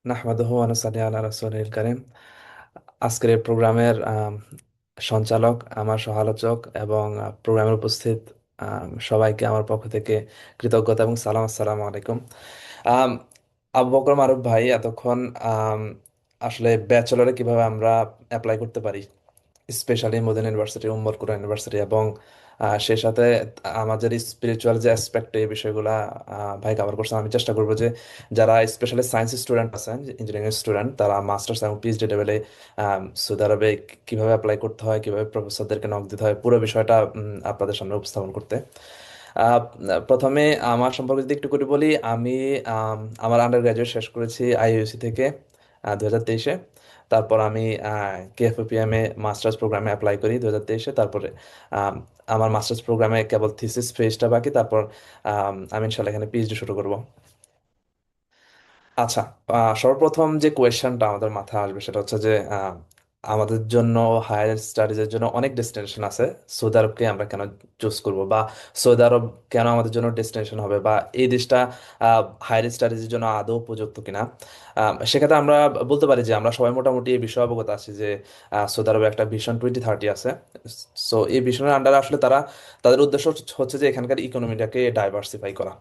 নাহমাদুহু ওয়া নুসাল্লি আলা রাসূলিল কারীম। আজকের এই প্রোগ্রামের সঞ্চালক, আমার সহ-আলোচক এবং প্রোগ্রামের উপস্থিত সবাইকে আমার পক্ষ থেকে কৃতজ্ঞতা এবং সালাম। আসসালামু আলাইকুম। আম, আবু বকর মারুফ ভাই এতক্ষণ আম, আসলে ব্যাচেলরে কিভাবে আমরা অ্যাপ্লাই করতে পারি, স্পেশালি মদিনা ইউনিভার্সিটি, উম্মুল কুরআন ইউনিভার্সিটি এবং সেই সাথে আমাদের স্পিরিচুয়াল যে অ্যাসপেক্ট, এই বিষয়গুলা ভাই কভার করছেন। আমি চেষ্টা করবো যে যারা স্পেশালি সায়েন্স স্টুডেন্ট আছেন, ইঞ্জিনিয়ারিং স্টুডেন্ট, তারা মাস্টার্স এবং পিএইচডি লেভেলে সৌদি আরবে কিভাবে অ্যাপ্লাই করতে হয়, কিভাবে প্রফেসরদেরকে নক দিতে হয়, পুরো বিষয়টা আপনাদের সামনে উপস্থাপন করতে। আহ, প্রথমে আমার সম্পর্কে যদি একটু করে বলি, আমি আমার আন্ডার গ্রাজুয়েট শেষ করেছি আইইউসি থেকে 2023-এ। তারপর আমি কেএফপিএম এ মাস্টার্স প্রোগ্রামে অ্যাপ্লাই করি 2023-এ। তারপরে আম, আমার মাস্টার্স প্রোগ্রামে কেবল থিসিস ফেজটা বাকি, তারপর আমি ইনশাল্লাহ এখানে পিএইচডি শুরু করব। আচ্ছা, সর্বপ্রথম যে কোয়েশ্চেনটা আমাদের মাথায় আসবে সেটা হচ্ছে যে আমাদের জন্য হায়ার স্টাডিজের জন্য অনেক ডেস্টিনেশন আছে। সৌদি আরবকে আমরা কেন চুজ করব, বা সৌদি আরব কেন আমাদের জন্য ডেস্টিনেশন হবে, বা এই দেশটা হায়ার স্টাডিজের জন্য আদৌ উপযুক্ত কিনা। সেক্ষেত্রে আমরা বলতে পারি যে আমরা সবাই মোটামুটি এই বিষয়ে অবগত আছি যে সৌদি আরবে একটা ভিশন 2030 আছে। সো এই ভিশনের আন্ডারে আসলে তাদের উদ্দেশ্য হচ্ছে যে এখানকার ইকোনমিটাকে ডাইভার্সিফাই করা।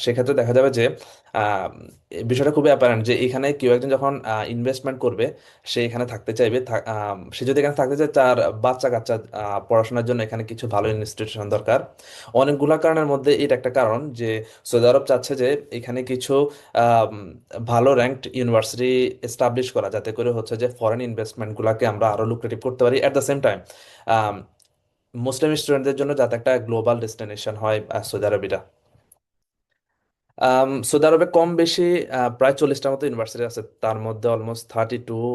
সেক্ষেত্রে দেখা যাবে যে আহ, এই বিষয়টা খুবই অ্যাপারেন্ট যে এখানে কেউ একজন যখন ইনভেস্টমেন্ট করবে, সে এখানে থাকতে চাইবে। সে যদি এখানে থাকতে চায়, তার বাচ্চা কাচ্চা পড়াশোনার জন্য এখানে কিছু ভালো ইনস্টিটিউশন দরকার। অনেকগুলা কারণের মধ্যে এটা একটা কারণ যে সৌদি আরব চাচ্ছে যে এখানে কিছু আম, ভালো র্যাঙ্কড ইউনিভার্সিটি এস্টাবলিশ করা, যাতে করে হচ্ছে যে ফরেন ইনভেস্টমেন্ট গুলাকে আমরা আরো লুক্রেটিভ করতে পারি। এট দ্য সেম টাইম মুসলিম স্টুডেন্টদের জন্য যাতে একটা গ্লোবাল ডেস্টিনেশন হয় সৌদি আরবিটা। সৌদি আরবে কম বেশি প্রায় 40টার মতো ইউনিভার্সিটি আছে। তার মধ্যে অলমোস্ট 32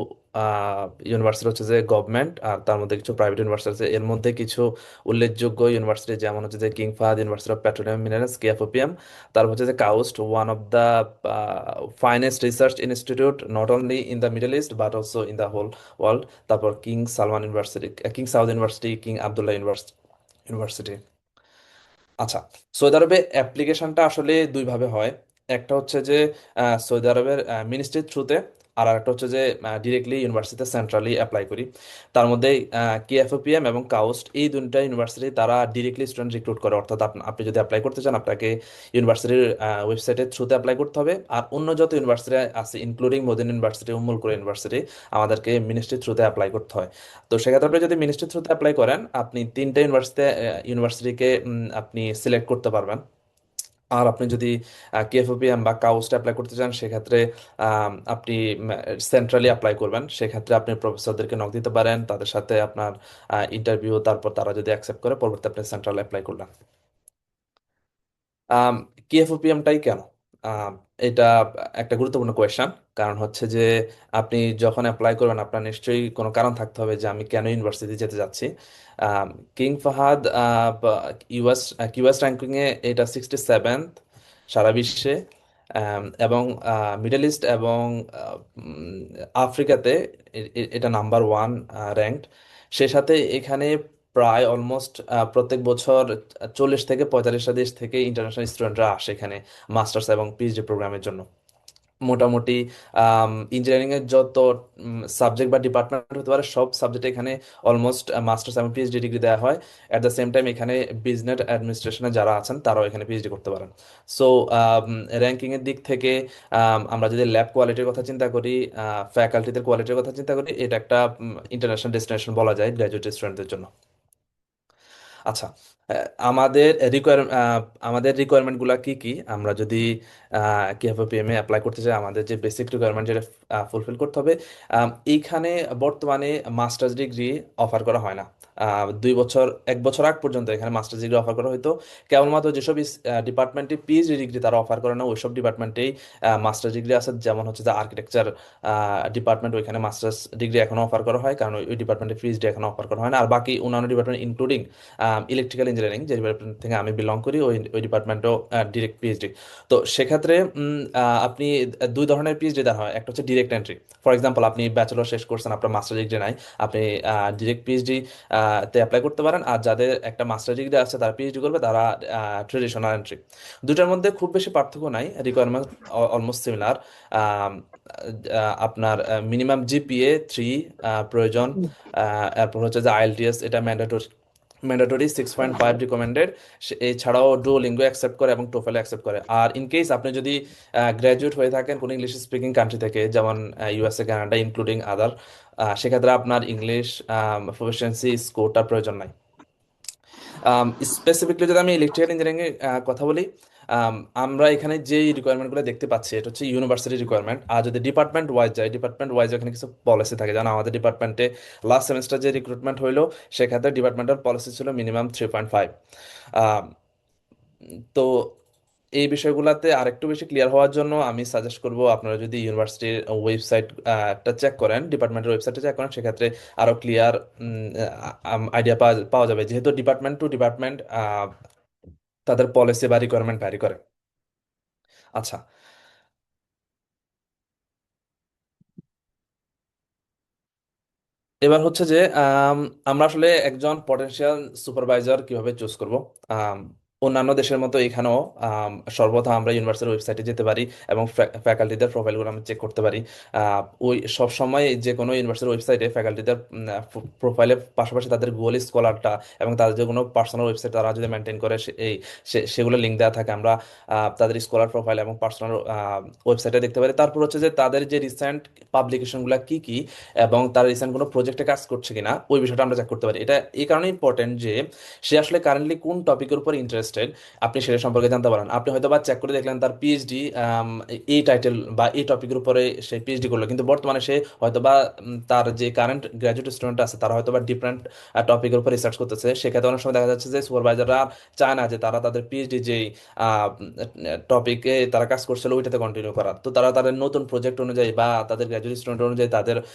ইউনিভার্সিটি হচ্ছে যে গভর্নমেন্ট, আর তার মধ্যে কিছু প্রাইভেট ইউনিভার্সিটি আছে। এর মধ্যে কিছু উল্লেখযোগ্য ইউনিভার্সিটি যেমন হচ্ছে যে King Fahad University of Petroleum Minerals, KFOPM. তারপর হচ্ছে যে KAUST, one of the finest research institute not only in the Middle East but also in the whole world. তারপর King Salman University, King Saud University, King Abdullah University. আচ্ছা, Saudi আরবে অ্যাপ্লিকেশনটা আসলে দুইভাবে হয়। একটা হচ্ছে যে সৌদি আরবের মিনিস্ট্রির থ্রুতে, আর একটা হচ্ছে যে ডিরেক্টলি ইউনিভার্সিটিতে সেন্ট্রালি অ্যাপ্লাই করি। তার মধ্যে কেএফওপিএম এবং কাউস্ট, এই দুইটা ইউনিভার্সিটি তারা ডিরেক্টলি স্টুডেন্ট রিক্রুট করে। অর্থাৎ আপনি যদি অ্যাপ্লাই করতে চান, আপনাকে ইউনিভার্সিটির ওয়েবসাইটের থ্রুতে অ্যাপ্লাই করতে হবে। আর অন্য যত ইউনিভার্সিটি আছে, ইনক্লুডিং মদিনা ইউনিভার্সিটি, উম্মুল কুরা ইউনিভার্সিটি, আমাদেরকে মিনিস্ট্রির থ্রুতে অ্যাপ্লাই করতে হয়। তো সেক্ষেত্রে আপনি যদি মিনিস্ট্রির থ্রুতে অ্যাপ্লাই করেন, আপনি তিনটা ইউনিভার্সিটিকে আপনি সিলেক্ট করতে পারবেন। আর আপনি যদি কেএফওপিএম বা কাউস্ট অ্যাপ্লাই করতে চান, সেক্ষেত্রে আপনি সেন্ট্রালি অ্যাপ্লাই করবেন। সেক্ষেত্রে আপনি প্রফেসরদেরকে নক দিতে পারেন, তাদের সাথে আপনার ইন্টারভিউ, তারপর তারা যদি অ্যাকসেপ্ট করে, পরবর্তী আপনি সেন্ট্রাল অ্যাপ্লাই করলেন। আম, কেএফওপিএমটাই কেন? আম, এটা একটা গুরুত্বপূর্ণ কোয়েশ্চেন। কারণ হচ্ছে যে আপনি যখন অ্যাপ্লাই করবেন, আপনার নিশ্চয়ই কোনো কারণ থাকতে হবে যে আমি কেন ইউনিভার্সিটি যেতে যাচ্ছি। King Fahad US QS ranking এ এটা 67th সারা বিশ্বে। এবং মিডল ইস্ট এবং আফ্রিকাতে এটা নাম্বার 1 র্যাঙ্কড। সে সাথে এখানে প্রায় অলমোস্ট প্রত্যেক বছর 40 থেকে 45টা দেশ থেকে ইন্টারন্যাশনাল স্টুডেন্টরা আসে এখানে মাস্টার্স এবং পিএইচডি প্রোগ্রামের জন্য। মোটামুটি ইঞ্জিনিয়ারিং এর যত সাবজেক্ট বা ডিপার্টমেন্ট হতে পারে, সব সাবজেক্টে এখানে অলমোস্ট মাস্টার্স এবং পিএইচডি ডিগ্রি দেওয়া হয়। অ্যাট দ্য সেম টাইম এখানে বিজনেস অ্যাডমিনিস্ট্রেশনে যারা আছেন, তারাও এখানে পিএইচডি করতে পারেন। সো র্যাঙ্কিং এর দিক থেকে আমরা যদি ল্যাব কোয়ালিটির কথা চিন্তা করি, ফ্যাকাল্টিদের কোয়ালিটির কথা চিন্তা করি, এটা একটা ইন্টারন্যাশনাল ডেস্টিনেশন বলা যায় গ্র্যাজুয়েট স্টুডেন্টদের জন্য। আচ্ছা, আমাদের রিকোয়ারমেন্ট গুলা কি কি, আমরা যদি কিভাবে পিএমএ অ্যাপ্লাই করতে চাই, আমাদের যে বেসিক রিকোয়ারমেন্ট যেটা ফুলফিল করতে হবে। এইখানে বর্তমানে মাস্টার্স ডিগ্রি অফার করা হয় না। 2 বছর, 1 বছর আগ পর্যন্ত এখানে মাস্টার্স ডিগ্রি অফার করা হতো। কেবলমাত্র যেসব ডিপার্টমেন্টে পিএইচডি ডিগ্রি তারা অফার করে না, ওইসব ডিপার্টমেন্টেই মাস্টার্স ডিগ্রি আছে। যেমন হচ্ছে যে আর্কিটেকচার ডিপার্টমেন্ট, ওইখানে মাস্টার্স ডিগ্রি এখনো অফার করা হয়, কারণ ওই ডিপার্টমেন্টে পিএইচডি এখনো অফার করা হয় না। আর বাকি অন্যান্য ডিপার্টমেন্ট ইনক্লুডিং ইলেকট্রিক্যাল ইঞ্জিনিয়ারিং, যে ডিপার্টমেন্ট থেকে আমি বিলং করি, ওই ওই ডিপার্টমেন্টও ডিরেক্ট পিএইচডি। তো সেক্ষেত্রে আপনি দুই ধরনের পিএইচডি দেওয়া হয়। একটা হচ্ছে ডিরেক্ট এন্ট্রি। ফর এক্সাম্পল, আপনি ব্যাচেলর শেষ করছেন, আপনার মাস্টার ডিগ্রি নাই, আপনি ডিরেক্ট পিএইচডি তে অ্যাপ্লাই করতে পারেন। আর যাদের একটা মাস্টার ডিগ্রি আছে তারা পিএইচডি করবে, তারা ট্রেডিশনাল এন্ট্রি। দুটার মধ্যে খুব বেশি পার্থক্য নাই, রিকোয়ারমেন্ট অলমোস্ট সিমিলার। আপনার মিনিমাম জিপিএ 3 প্রয়োজন। এরপর হচ্ছে যে আইএলটিএস, এটা ম্যান্ডেটরি, ম্যান্ডেটরি 6.5 রিকমেন্ডেড। এছাড়াও ডুওলিঙ্গো অ্যাকসেপ্ট করে এবং টোফেল অ্যাকসেপ্ট করে। আর ইন কেস আপনি যদি গ্র্যাজুয়েট হয়ে থাকেন কোনো ইংলিশ স্পিকিং কান্ট্রি থেকে, যেমন ইউএসএ, কানাডা, ইনক্লুডিং আদার, সেক্ষেত্রে আপনার ইংলিশ প্রফিসিয়েন্সি স্কোরটার প্রয়োজন নাই। স্পেসিফিকলি যদি আমি ইলেকট্রিক্যাল ইঞ্জিনিয়ারিং এর কথা বলি, আম, আমরা এখানে যে রিকোয়ারমেন্টগুলো দেখতে পাচ্ছি এটা হচ্ছে ইউনিভার্সিটি রিকোয়ারমেন্ট। আর যদি ডিপার্টমেন্ট ওয়াইজ যায়, ডিপার্টমেন্ট ওয়াইজ এখানে কিছু পলিসি থাকে। যেমন আমাদের ডিপার্টমেন্টে লাস্ট সেমিস্টার যে রিক্রুটমেন্ট হইলো, সেক্ষেত্রে ডিপার্টমেন্টাল পলিসি ছিল মিনিমাম 3.5। তো এই বিষয়গুলোতে আরেকটু বেশি ক্লিয়ার হওয়ার জন্য আমি সাজেস্ট করব আপনারা যদি ইউনিভার্সিটির ওয়েবসাইট টা চেক করেন, ডিপার্টমেন্টের ওয়েবসাইটটা চেক করেন, সেক্ষেত্রে আরো ক্লিয়ার আইডিয়া পাওয়া পাওয়া যাবে, যেহেতু ডিপার্টমেন্ট টু ডিপার্টমেন্ট তাদের পলিসি বা রিকোয়ারমেন্ট ভ্যারি করে। আচ্ছা, এবার হচ্ছে যে আমরা আসলে একজন পটেনশিয়াল সুপারভাইজার কিভাবে চুজ করব। আম, অন্যান্য দেশের মতো এখানেও সর্বপ্রথম আমরা ইউনিভার্সিটির ওয়েবসাইটে যেতে পারি এবং ফ্যাকাল্টিদের প্রোফাইলগুলো আমরা চেক করতে পারি। ওই সব সময় যে কোনো ইউনিভার্সিটির ওয়েবসাইটে ফ্যাকাল্টিদের প্রোফাইলের পাশাপাশি তাদের গুগল স্কলারটা এবং তাদের যে কোনো পার্সোনাল ওয়েবসাইট তারা যদি মেনটেন করে, সেগুলো লিঙ্ক দেওয়া থাকে, আমরা তাদের স্কলার প্রোফাইল এবং পার্সোনাল ওয়েবসাইটে দেখতে পারি। তারপর হচ্ছে যে তাদের যে রিসেন্ট পাবলিকেশনগুলো কি কি এবং তার রিসেন্ট কোনো প্রজেক্টে কাজ করছে কিনা, ওই বিষয়টা আমরা চেক করতে পারি। এটা এই কারণে ইম্পর্টেন্ট যে সে আসলে কারেন্টলি কোন টপিকের উপর ইন্টারেস্টেড, আপনি সেটা সম্পর্কে জানতে পারেন। আপনি হয়তো বা চেক করে দেখলেন তার পিএইচডি এই টাইটেল বা এই টপিকের উপরে সে পিএইচডি করলো, কিন্তু বর্তমানে সে হয়তো বা তার যে কারেন্ট গ্রাজুয়েট স্টুডেন্ট আছে তারা হয়তো বা ডিফারেন্ট টপিকের উপর রিসার্চ করতেছে। সেক্ষেত্রে অনেক সময় দেখা যাচ্ছে যে সুপারভাইজাররা চায় না যে তারা তাদের পিএইচডি যেই টপিকে তারা কাজ করছিল ওইটাতে কন্টিনিউ করা। তো তারা তাদের নতুন প্রজেক্ট অনুযায়ী বা তাদের গ্রাজুয়েট স্টুডেন্ট অনুযায়ী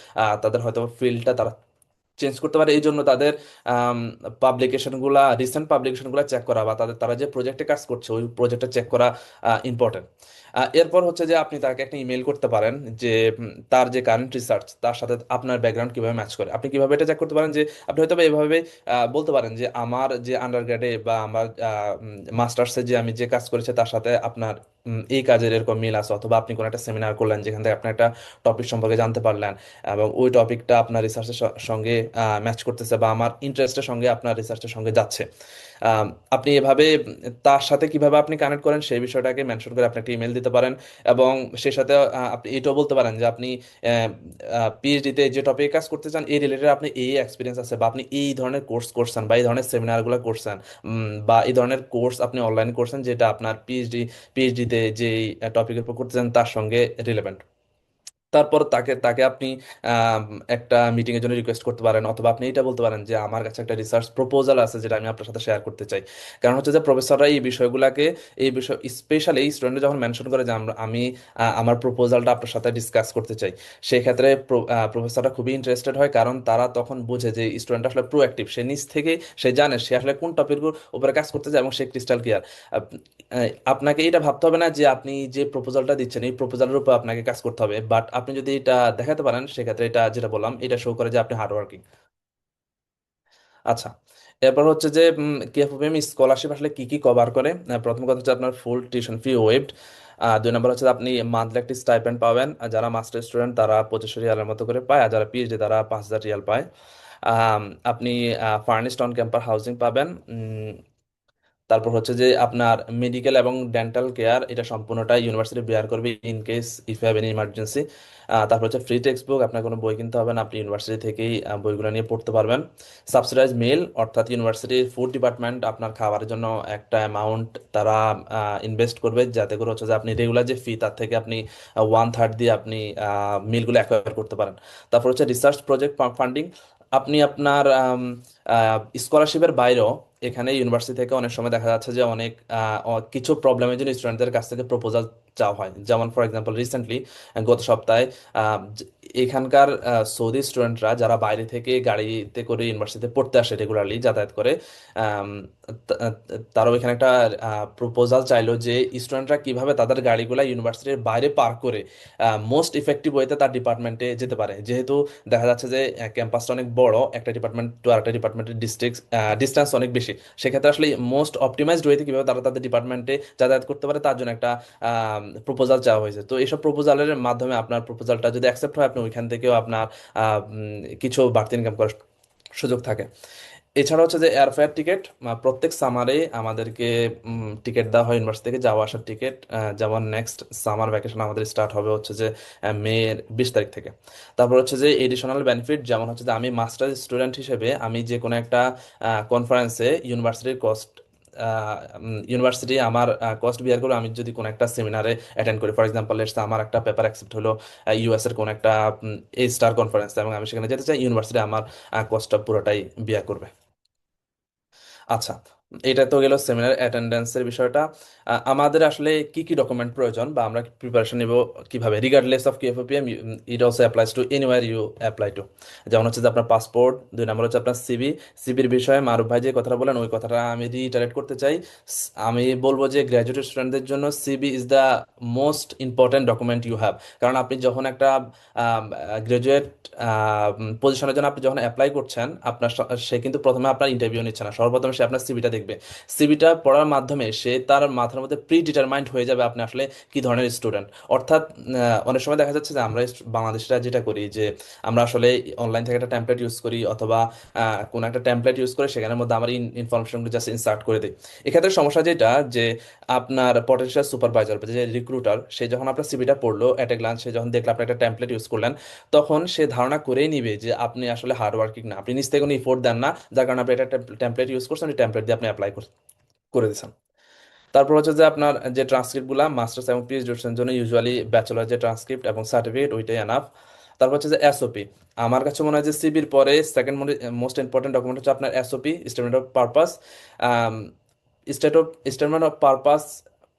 তাদের হয়তো ফিল্ডটা তারা চেঞ্জ করতে পারে। এই জন্য তাদের পাবলিকেশনগুলা, রিসেন্ট পাবলিকেশনগুলো চেক করা বা তারা যে প্রজেক্টে কাজ করছে ওই প্রজেক্টটা চেক করা ইম্পর্টেন্ট। এরপর হচ্ছে যে আপনি তাকে একটা ইমেল করতে পারেন যে তার যে কারেন্ট রিসার্চ তার সাথে আপনার ব্যাকগ্রাউন্ড কিভাবে ম্যাচ করে। আপনি কিভাবে এটা চেক করতে পারেন যে আপনি হয়তো বা এভাবে বলতে পারেন যে আমার যে আন্ডারগ্রেডে বা আমার মাস্টার্সে যে আমি যে কাজ করেছি তার সাথে আপনার এই কাজের এরকম মিল আছে, অথবা আপনি কোনো একটা সেমিনার করলেন যেখান থেকে আপনি একটা টপিক সম্পর্কে জানতে পারলেন এবং ওই টপিকটা আপনার রিসার্চের সঙ্গে ম্যাচ করতেছে বা আমার ইন্টারেস্টের সঙ্গে আপনার রিসার্চের সঙ্গে যাচ্ছে। আম, আপনি এভাবে তার সাথে কিভাবে আপনি কানেক্ট করেন সেই বিষয়টাকে মেনশন করে আপনি একটা ইমেল দিতে পারেন। এবং সেই সাথে আপনি এটাও বলতে পারেন যে আপনি পিএইচডিতে যে টপিকে কাজ করতে চান এই রিলেটেড আপনি এই এক্সপিরিয়েন্স আছে, বা আপনি এই ধরনের কোর্স করছেন বা এই ধরনের সেমিনারগুলো করছেন, বা এই ধরনের কোর্স আপনি অনলাইন করছেন যেটা আপনার পিএইচডিতে যেই টপিকের উপর করতে চান তার সঙ্গে রিলেভেন্ট। তারপর তাকে তাকে আপনি আম, একটা মিটিং এর জন্য রিকোয়েস্ট করতে পারেন, অথবা আপনি এটা বলতে পারেন যে আমার কাছে একটা রিসার্চ প্রপোজাল আছে যেটা আমি আপনার সাথে শেয়ার করতে চাই। কারণ হচ্ছে যে প্রফেসররা এই বিষয়গুলোকে, এই বিষয় স্পেশালি স্টুডেন্ট যখন মেনশন করে যে আমি আমার প্রপোজালটা আপনার সাথে ডিসকাস করতে চাই, সেই ক্ষেত্রে প্রফেসররা খুবই ইন্টারেস্টেড হয়, কারণ তারা তখন বোঝে যে স্টুডেন্ট আসলে প্রোঅ্যাক্টিভ, সে নিজ থেকে সে জানে সে আসলে কোন টপিকের উপরে কাজ করতে চায় এবং সে ক্রিস্টাল ক্লিয়ার। আপনাকে এটা ভাবতে হবে না যে আপনি যে প্রপোজালটা দিচ্ছেন এই প্রপোজালের উপর আপনাকে কাজ করতে হবে, বাট আপনি যদি এটা দেখাতে পারেন সেক্ষেত্রে এটা যেটা বললাম এটা শো করে যে আপনি হার্ড ওয়ার্কিং। আচ্ছা, এরপর হচ্ছে যে কেএফএম স্কলারশিপ আসলে কি কি কভার করে। প্রথম কথা হচ্ছে আপনার ফুল টিউশন ফি ওয়েভড। দুই নম্বর হচ্ছে আপনি মান্থলি একটি স্টাইপেন্ড পাবেন। আর যারা মাস্টার স্টুডেন্ট তারা 2500 রিয়ালের মতো করে পায়, আর যারা পিএইচডি তারা 5000 রিয়াল পায়। আপনি ফার্নিশড অন ক্যাম্পাস হাউজিং পাবেন। তারপর হচ্ছে যে আপনার মেডিকেল এবং ডেন্টাল কেয়ার এটা সম্পূর্ণটা ইউনিভার্সিটি বেয়ার করবে in case if have any emergency. তারপর হচ্ছে ফ্রি টেক্সট বুক, আপনার কোনো বই কিনতে হবে না, আপনি ইউনিভার্সিটি থেকেই বইগুলো নিয়ে পড়তে পারবেন। সাবসিডাইজ মিল, অর্থাৎ ইউনিভার্সিটির ফুড ডিপার্টমেন্ট আপনার খাবারের জন্য একটা অ্যামাউন্ট তারা ইনভেস্ট করবে, যাতে করে হচ্ছে যে আপনি রেগুলার যে ফি তার থেকে আপনি 1/3 দিয়ে আপনি মিলগুলো অ্যাকোয়ার করতে পারেন। তারপর হচ্ছে রিসার্চ প্রজেক্ট ফান্ডিং, আপনি আপনার স্কলারশিপের বাইরেও এখানে ইউনিভার্সিটি থেকে অনেক সময় দেখা যাচ্ছে যে অনেক কিছু প্রবলেমের জন্য স্টুডেন্টদের কাছ থেকে প্রপোজাল চাওয়া হয়। যেমন ফর এক্সাম্পল রিসেন্টলি গত সপ্তাহে এখানকার সৌদি স্টুডেন্টরা যারা বাইরে থেকে গাড়িতে করে ইউনিভার্সিটিতে পড়তে আসে, রেগুলারলি যাতায়াত করে, আম, তা- তারাও এখানে একটা প্রপোজাল চাইলো যে স্টুডেন্টরা কিভাবে তাদের গাড়িগুলা ইউনিভার্সিটির বাইরে পার্ক করে মোস্ট ইফেক্টিভ ওয়েতে তার ডিপার্টমেন্টে যেতে পারে। যেহেতু দেখা যাচ্ছে যে ক্যাম্পাসটা অনেক বড়, একটা ডিপার্টমেন্ট টু আরেকটা ডিপার্টমেন্টের ডিস্টেন্স অনেক বেশি। সেক্ষেত্রে আসলে মোস্ট অপটিমাইজড ওয়েতে কিভাবে তারা তাদের ডিপার্টমেন্টে যাতায়াত করতে পারে তার জন্য একটা প্রপোজাল চাওয়া হয়েছে। তো এইসব প্রপোজালের মাধ্যমে আপনার প্রপোজালটা যদি অ্যাকসেপ্ট হয়, আপনি ওইখান থেকেও আপনার কিছু বাড়তি ইনকাম করার সুযোগ থাকে। এছাড়া হচ্ছে যে এয়ারফেয়ার টিকিট, প্রত্যেক সামারে আমাদেরকে টিকিট দেওয়া হয় ইউনিভার্সিটি থেকে যাওয়া আসার টিকিট। যেমন নেক্সট সামার ভ্যাকেশন আমাদের স্টার্ট হবে হচ্ছে যে মের 20 তারিখ থেকে। তারপর হচ্ছে যে এডিশনাল বেনিফিট, যেমন হচ্ছে যে আমি মাস্টার স্টুডেন্ট হিসেবে আমি যে কোনো একটা কনফারেন্সে ইউনিভার্সিটির কস্ট ইউনিভার্সিটি আমার কস্ট বিয়ার করে আমি যদি কোনো একটা সেমিনারে অ্যাটেন্ড করি, ফর এক্সাম্পল লেটস আমার একটা পেপার অ্যাকসেপ্ট হলো ইউএস এর কোনো একটা স্টার কনফারেন্স, এবং আমি সেখানে যেতে চাই, ইউনিভার্সিটি আমার কস্টটা পুরোটাই বিয়ার করবে। আচ্ছা, এটা তো গেল সেমিনার অ্যাটেন্ডেন্সের বিষয়টা। আমাদের আসলে কি কি ডকুমেন্ট প্রয়োজন বা আমরা প্রিপারেশন নিব কিভাবে, regardless of KFPM, it also applies to anywhere you apply to. যেমন হচ্ছে যে আপনার পাসপোর্ট, 2 নম্বর হচ্ছে আপনার সিবি। সিবির বিষয়ে মারুফ ভাই যে কথাটা বলেন ওই কথাটা আমি রিটারেট করতে চাই। আমি বলবো যে গ্র্যাজুয়েট স্টুডেন্টদের জন্য CV is the most important document you have. কারণ আপনি যখন একটা গ্রাজুয়েট পজিশনের জন্য আপনি যখন অ্যাপ্লাই করছেন, সে কিন্তু প্রথমে আপনার ইন্টারভিউ নিচ্ছে না, সর্বপ্রথমে সে আপনার সিভিটা দেখবে। সিভিটা পড়ার মাধ্যমে সে তার মাথার মধ্যে প্রি ডিটারমাইন্ড হয়ে যাবে আপনি আসলে কি ধরনের স্টুডেন্ট। অর্থাৎ অনেক সময় দেখা যাচ্ছে যে আমরা বাংলাদেশরা যেটা করি যে আমরা আসলে অনলাইন থেকে একটা টেমপ্লেট ইউজ করি, অথবা কোনো একটা টেমপ্লেট ইউজ করে সেখানের মধ্যে আমার ইনফরমেশনগুলো জাস্ট ইনসার্ট করে দিই। এক্ষেত্রে সমস্যা যেটা যে আপনার পটেনশিয়াল সুপারভাইজার যে রিক্রুটার, সে যখন আপনার সিভিটা পড়লো এট এ গ্লান্স, সে যখন দেখলো আপনি একটা টেমপ্লেট ইউজ করলেন, তখন সে ধারণা করেই নিবে যে আপনি আসলে হার্ড ওয়ার্কিং না, আপনি নিজ থেকে কোনো ইফোর্ট দেন না, যার কারণে আপনি একটা টেমপ্লেট ইউজ করছেন, ওই টেমপ্লেট দিয়ে আপনি অ্যাপ্লাই করে দিচ্ছেন। তারপর হচ্ছে যে আপনার যে ট্রান্সক্রিপ্টগুলো মাস্টার্স এবং পিএইচডি এর জন্য ইউজুয়ালি ব্যাচেলর যে ট্রান্সক্রিপ্ট এবং সার্টিফিকেট ওইটাই এনাফ। তারপর হচ্ছে যে এসওপি, আমার কাছে মনে হয় যে সিবির পরে সেকেন্ড মোস্ট ইম্পর্টেন্ট ডকুমেন্ট হচ্ছে আপনার SOP, statement of purpose. State of statement of purpose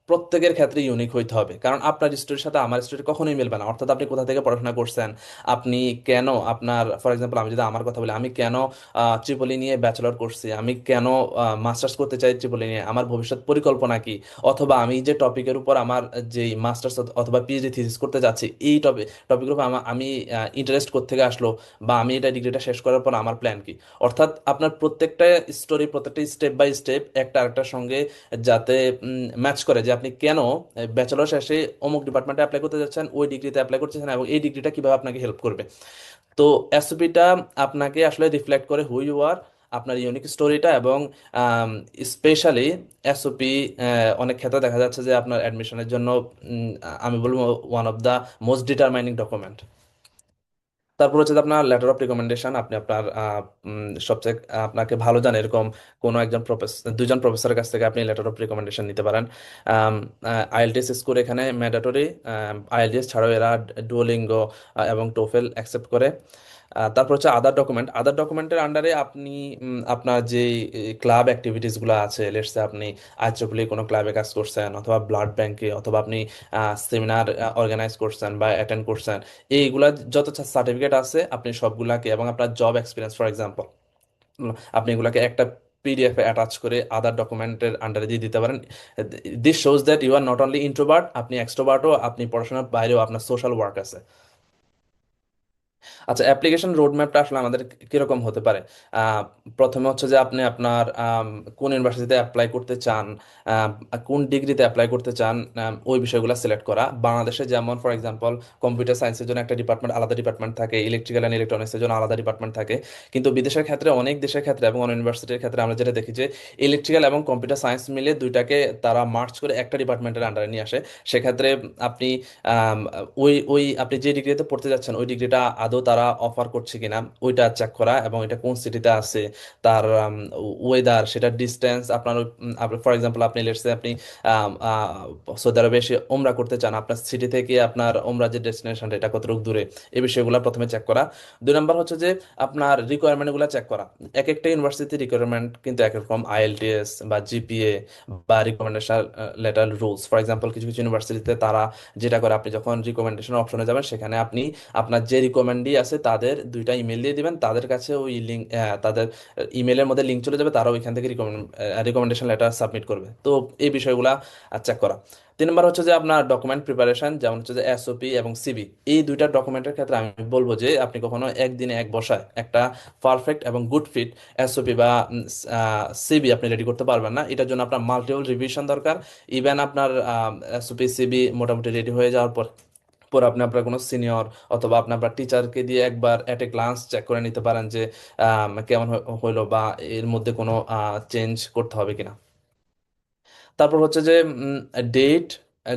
প্রত্যেকের ক্ষেত্রে ইউনিক হইতে হবে, কারণ আপনার স্টোরির সাথে আমার স্টোরি কখনোই মিলবে না। অর্থাৎ আপনি কোথা থেকে পড়াশোনা করছেন, আপনি কেন আপনার, ফর এক্সাম্পল আমি যদি আমার কথা বলি, আমি কেন ট্রিপলি নিয়ে ব্যাচেলর করছি, আমি কেন মাস্টার্স করতে চাই ট্রিপলি নিয়ে, আমার ভবিষ্যৎ পরিকল্পনা কি, অথবা আমি যে টপিকের উপর আমার যে মাস্টার্স অথবা পিএইচডি থিসিস করতে যাচ্ছি, এই টপিকের উপর আমি ইন্টারেস্ট কোত্থেকে আসলো, বা আমি এটা ডিগ্রিটা শেষ করার পর আমার প্ল্যান কি। অর্থাৎ আপনার প্রত্যেকটা স্টোরি, প্রত্যেকটা স্টেপ বাই স্টেপ একটা আরেকটার সঙ্গে যাতে ম্যাচ করে, যে আপনি কেন ব্যাচেলর শেষে অমুক ডিপার্টমেন্টে অ্যাপ্লাই করতে যাচ্ছেন, ওই ডিগ্রিতে অ্যাপ্লাই করতেছেন, এবং এই ডিগ্রিটা কিভাবে আপনাকে হেল্প করবে। তো এসওপিটা আপনাকে আসলে রিফ্লেক্ট করে হু ইউ আর, আপনার ইউনিক স্টোরিটা, এবং স্পেশালি এসওপি অনেক ক্ষেত্রে দেখা যাচ্ছে যে আপনার অ্যাডমিশনের জন্য আমি বলবো one of the most determining document. তারপর হচ্ছে যে আপনার লেটার অফ রিকমেন্ডেশন, আপনি আপনার সবচেয়ে আপনাকে ভালো জানে এরকম কোনো একজন প্রফেসর, 2জন প্রফেসরের কাছ থেকে আপনি লেটার অফ রিকমেন্ডেশন নিতে পারেন। আইএলটিএস স্কোর এখানে ম্যান্ডেটরি, আইএলটিএস ছাড়াও এরা ডুওলিঙ্গো এবং টোফেল অ্যাকসেপ্ট করে। তারপর হচ্ছে আদার ডকুমেন্ট, আদার ডকুমেন্টের আন্ডারে আপনি আপনার যে ক্লাব অ্যাক্টিভিটিসগুলো আছে, লেটসে আপনি আইএইচডব্লিউ কোনো ক্লাবে কাজ করছেন, অথবা ব্লাড ব্যাংকে, অথবা আপনি সেমিনার অর্গানাইজ করছেন বা অ্যাটেন্ড করছেন, এইগুলা যত সার্টিফিকেট আছে আপনি সবগুলাকে, এবং আপনার জব এক্সপিরিয়েন্স ফর এক্সাম্পল, আপনি এগুলাকে একটা পিডিএফ এ অ্যাটাচ করে আদার ডকুমেন্টের আন্ডারে দিয়ে দিতে পারেন। This shows that you are not only introvert, আপনি এক্সট্রোভার্টও, আপনি পড়াশোনার বাইরেও আপনার সোশ্যাল ওয়ার্ক আছে। আচ্ছা, অ্যাপ্লিকেশন রোডম্যাপটা আসলে আমাদের কিরকম হতে পারে। আহ, প্রথমে হচ্ছে যে আপনি আপনার কোন ইউনিভার্সিটিতে অ্যাপ্লাই করতে চান, আহ, কোন ডিগ্রিতে অ্যাপ্লাই করতে চান, ওই বিষয়গুলো সিলেক্ট করা। বাংলাদেশে যেমন ফর এক্সাম্পল কম্পিউটার সায়েন্সের জন্য একটা ডিপার্টমেন্ট, আলাদা ডিপার্টমেন্ট থাকে, ইলেকট্রিক্যাল অ্যান্ড ইলেকট্রনিক্সের জন্য আলাদা ডিপার্টমেন্ট থাকে। কিন্তু বিদেশের ক্ষেত্রে, অনেক দেশের ক্ষেত্রে এবং অনেক ইউনিভার্সিটির ক্ষেত্রে আমরা যেটা দেখি যে ইলেকট্রিক্যাল এবং কম্পিউটার সায়েন্স মিলে দুইটাকে তারা মার্চ করে একটা ডিপার্টমেন্টের আন্ডারে নিয়ে আসে। সেক্ষেত্রে আপনি আম, ওই ওই আপনি যে ডিগ্রিতে পড়তে যাচ্ছেন ওই ডিগ্রিটা আদৌ তারা অফার করছে কিনা ওইটা চেক করা, এবং এটা কোন সিটিতে আছে, তার ওয়েদার, সেটার ডিস্টেন্স, আপনার ফর এক্সাম্পল আপনি লেটসে আপনি সৌদি আরবে এসে ওমরা করতে চান, আপনার সিটি থেকে আপনার ওমরা যে ডেস্টিনেশনটা এটা কতটুকু দূরে, এই বিষয়গুলো প্রথমে চেক করা। দুই নম্বর হচ্ছে যে আপনার রিকোয়ারমেন্টগুলো চেক করা। এক একটা ইউনিভার্সিটি রিকোয়ারমেন্ট কিন্তু এক রকম, আইএলটিএস বা জিপিএ বা recommendation letter rules. For example কিছু কিছু ইউনিভার্সিটিতে তারা যেটা করে, আপনি যখন রিকমেন্ডেশন অপশনে যাবেন সেখানে আপনি আপনার যে রিকমেন্ডি আছে তাদের দুইটা ইমেল দিয়ে দিবেন, তাদের কাছে ওই লিঙ্ক, তাদের ইমেলের মধ্যে লিঙ্ক চলে যাবে, তারা ওইখান থেকে রিকমেন্ডেশন লেটার সাবমিট করবে। তো এই বিষয়গুলা চেক করা। তিন নম্বর হচ্ছে যে আপনার ডকুমেন্ট প্রিপারেশন, যেমন হচ্ছে যে এসওপি এবং সিবি। এই দুইটা ডকুমেন্টের ক্ষেত্রে আমি বলবো যে আপনি কখনো একদিনে এক বসায় একটা পারফেক্ট এবং গুড ফিট এসওপি বা সিবি আপনি রেডি করতে পারবেন না। এটার জন্য আপনার মাল্টিপল রিভিশন দরকার। ইভেন আপনার এসওপি সিবি মোটামুটি রেডি হয়ে যাওয়ার পর পর আপনি আপনার কোনো সিনিয়র অথবা আপনি আপনার টিচারকে দিয়ে একবার এট এ গ্লান্স চেক করে নিতে পারেন যে কেমন হইলো, বা এর মধ্যে কোনো চেঞ্জ করতে হবে কিনা। তারপর হচ্ছে যে ডেট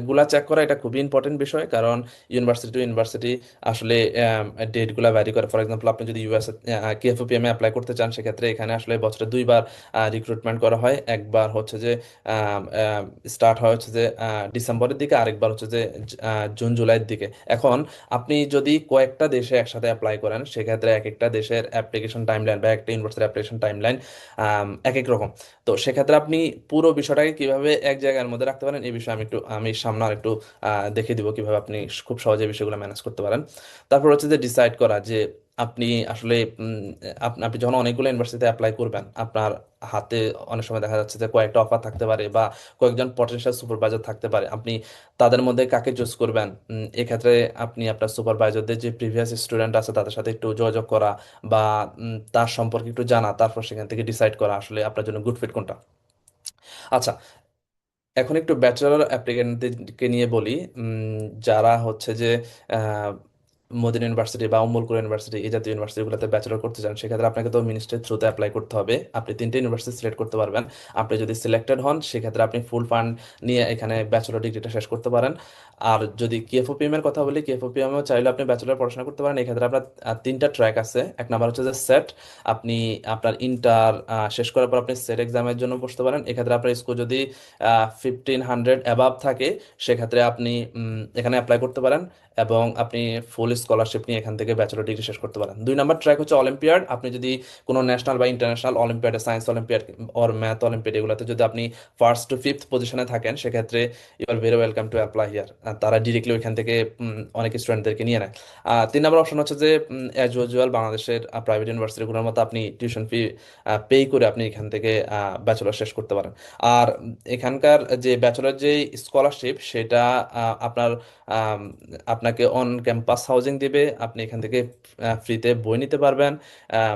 গুলা চেক করা, এটা খুবই ইম্পর্টেন্ট বিষয়, কারণ ইউনিভার্সিটি টু ইউনিভার্সিটি আসলে ডেট গুলা ভ্যারি করে। ফর এক্সাম্পল আপনি যদি ইউএস কেএফপিএম এ অ্যাপ্লাই করতে চান, সেক্ষেত্রে এখানে আসলে বছরে দুইবার রিক্রুটমেন্ট করা হয়। একবার হচ্ছে যে স্টার্ট হয় হচ্ছে যে ডিসেম্বরের দিকে, আরেকবার হচ্ছে যে জুন জুলাইয়ের দিকে। এখন আপনি যদি কয়েকটা দেশে একসাথে অ্যাপ্লাই করেন, সেক্ষেত্রে এক একটা দেশের অ্যাপ্লিকেশন টাইমলাইন বা একটা ইউনিভার্সিটির অ্যাপ্লিকেশন টাইমলাইন এক এক রকম। তো সেক্ষেত্রে আপনি পুরো বিষয়টাকে কিভাবে এক জায়গার মধ্যে রাখতে পারেন, এই বিষয়ে আমি সামনে আর একটু দেখিয়ে দিব কিভাবে আপনি খুব সহজে বিষয়গুলো ম্যানেজ করতে পারেন। তারপর হচ্ছে যে ডিসাইড করা যে আপনি আসলে আপনি যখন অনেকগুলো ইউনিভার্সিটিতে অ্যাপ্লাই করবেন, আপনার হাতে অনেক সময় দেখা যাচ্ছে যে কয়েকটা অফার থাকতে পারে বা কয়েকজন পটেনশিয়াল সুপারভাইজার থাকতে পারে। আপনি তাদের মধ্যে কাকে চুজ করবেন, এক্ষেত্রে আপনি আপনার সুপারভাইজারদের যে প্রিভিয়াস স্টুডেন্ট আছে তাদের সাথে একটু যোগাযোগ করা, বা তার সম্পর্কে একটু জানা, তারপর সেখান থেকে ডিসাইড করা আসলে আপনার জন্য গুড ফিট কোনটা। আচ্ছা, এখন একটু ব্যাচেলর অ্যাপ্লিকেন্টদেরকে নিয়ে বলি। যারা হচ্ছে যে আহ, মদিনা ইউনিভার্সিটি বা উম্মুল কুরা ইউনিভার্সিটি, এই জাতীয় ইউনিভার্সিটিগুলোতে ব্যাচেলর করতে চান, সেক্ষেত্রে আপনাকে তো মিনিস্ট্রির থ্রুতে অ্যাপ্লাই করতে হবে। আপনি তিনটে ইউনিভার্সিটি সিলেক্ট করতে পারবেন। আপনি যদি সিলেক্টেড হন, সেক্ষেত্রে আপনি ফুল ফান্ড নিয়ে এখানে ব্যাচেলর ডিগ্রিটা শেষ করতে পারেন। আর যদি কেএফওপিএম এর কথা বলি, কেএফওপিএম এও চাইলে আপনি ব্যাচেলর পড়াশোনা করতে পারেন। এক্ষেত্রে আপনার তিনটা ট্র্যাক আছে। এক নাম্বার হচ্ছে যে সেট, আপনি আপনার ইন্টার শেষ করার পর আপনি সেট এক্সামের জন্য বসতে পারেন। এক্ষেত্রে আপনার স্কোর যদি 1500 অ্যাবাভ থাকে, সেক্ষেত্রে আপনি এখানে অ্যাপ্লাই করতে পারেন, এবং আপনি ফুল স্কলারশিপ নিয়ে এখান থেকে ব্যাচেলর ডিগ্রি শেষ করতে পারেন। দুই নম্বর ট্র্যাক হচ্ছে অলিম্পিয়াড। আপনি যদি কোনো ন্যাশনাল বা ইন্টারন্যাশনাল অলিম্পিয়াডে, science olympiad or math olympiad, এগুলোতে যদি আপনি ফার্স্ট টু ফিফথ পজিশনে থাকেন, সেক্ষেত্রে you are very welcome to apply here. তারা ডিরেক্টলি ওইখান থেকে অনেক স্টুডেন্টদেরকে নিয়ে নেয়। তিন নম্বর অপশন হচ্ছে যে অ্যাজ ইউজুয়াল বাংলাদেশের প্রাইভেট ইউনিভার্সিটিগুলোর মতো আপনি টিউশন ফি পে করে আপনি এখান থেকে ব্যাচেলর শেষ করতে পারেন। আর এখানকার যে ব্যাচেলর যে স্কলারশিপ, সেটা আপনার আম, আপনাকে অন ক্যাম্পাস হাউজিং দিবে, আপনি এখান থেকে ফ্রিতে বই নিতে পারবেন।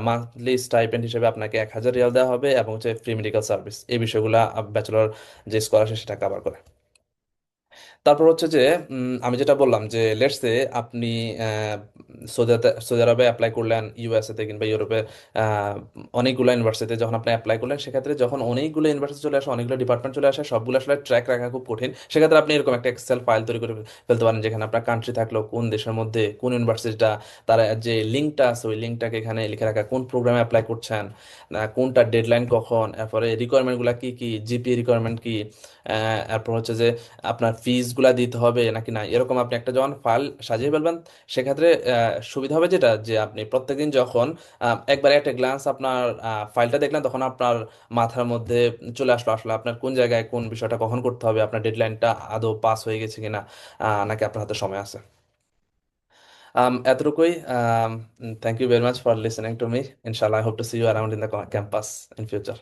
মান্থলি স্টাইপেন্ড হিসেবে আপনাকে 1000 রিয়াল দেওয়া হবে, এবং হচ্ছে ফ্রি মেডিকেল সার্ভিস। এই বিষয়গুলো ব্যাচেলর যে স্কলারশিপ সেটা কভার করে। তারপর হচ্ছে যে আমি যেটা বললাম যে লেটস সে আপনি সৌদি আরবে অ্যাপ্লাই করলেন, ইউএসএ তে কিংবা ইউরোপে অনেকগুলো ইউনিভার্সিটিতে যখন আপনি অ্যাপ্লাই করলেন, সেক্ষেত্রে যখন অনেকগুলো ইউনিভার্সিটি চলে আসে, অনেকগুলো ডিপার্টমেন্ট চলে আসে, সবগুলো আসলে ট্র্যাক রাখা খুব কঠিন। সেক্ষেত্রে আপনি এরকম একটা এক্সেল ফাইল তৈরি করে ফেলতে পারেন, যেখানে আপনার কান্ট্রি থাকলো, কোন দেশের মধ্যে কোন ইউনিভার্সিটিটা, তার যে লিঙ্কটা আছে ওই লিঙ্কটাকে এখানে লিখে রাখা, কোন প্রোগ্রামে অ্যাপ্লাই করছেন, কোনটা ডেডলাইন কখন, এরপরে রিকোয়ারমেন্টগুলো কি কি, জিপিএ রিকোয়ারমেন্ট কি, এরপর হচ্ছে যে আপনার ফিজ গুলা দিতে হবে নাকি না, এরকম আপনি একটা যখন ফাইল সাজিয়ে ফেলবেন, সেক্ষেত্রে সুবিধা হবে যেটা, যে আপনি প্রত্যেকদিন যখন একবার একটা গ্লান্স আপনার ফাইলটা দেখলেন, তখন আপনার মাথার মধ্যে চলে আসলো আসলে আপনার কোন জায়গায় কোন বিষয়টা কখন করতে হবে, আপনার ডেডলাইনটা আদৌ পাস হয়ে গেছে কিনা, নাকি আপনার হাতে সময় আছে। এতটুকুই। Thank you very much for listening to me. ইনশাল্লাহ, I hope to see you around in the campus in future.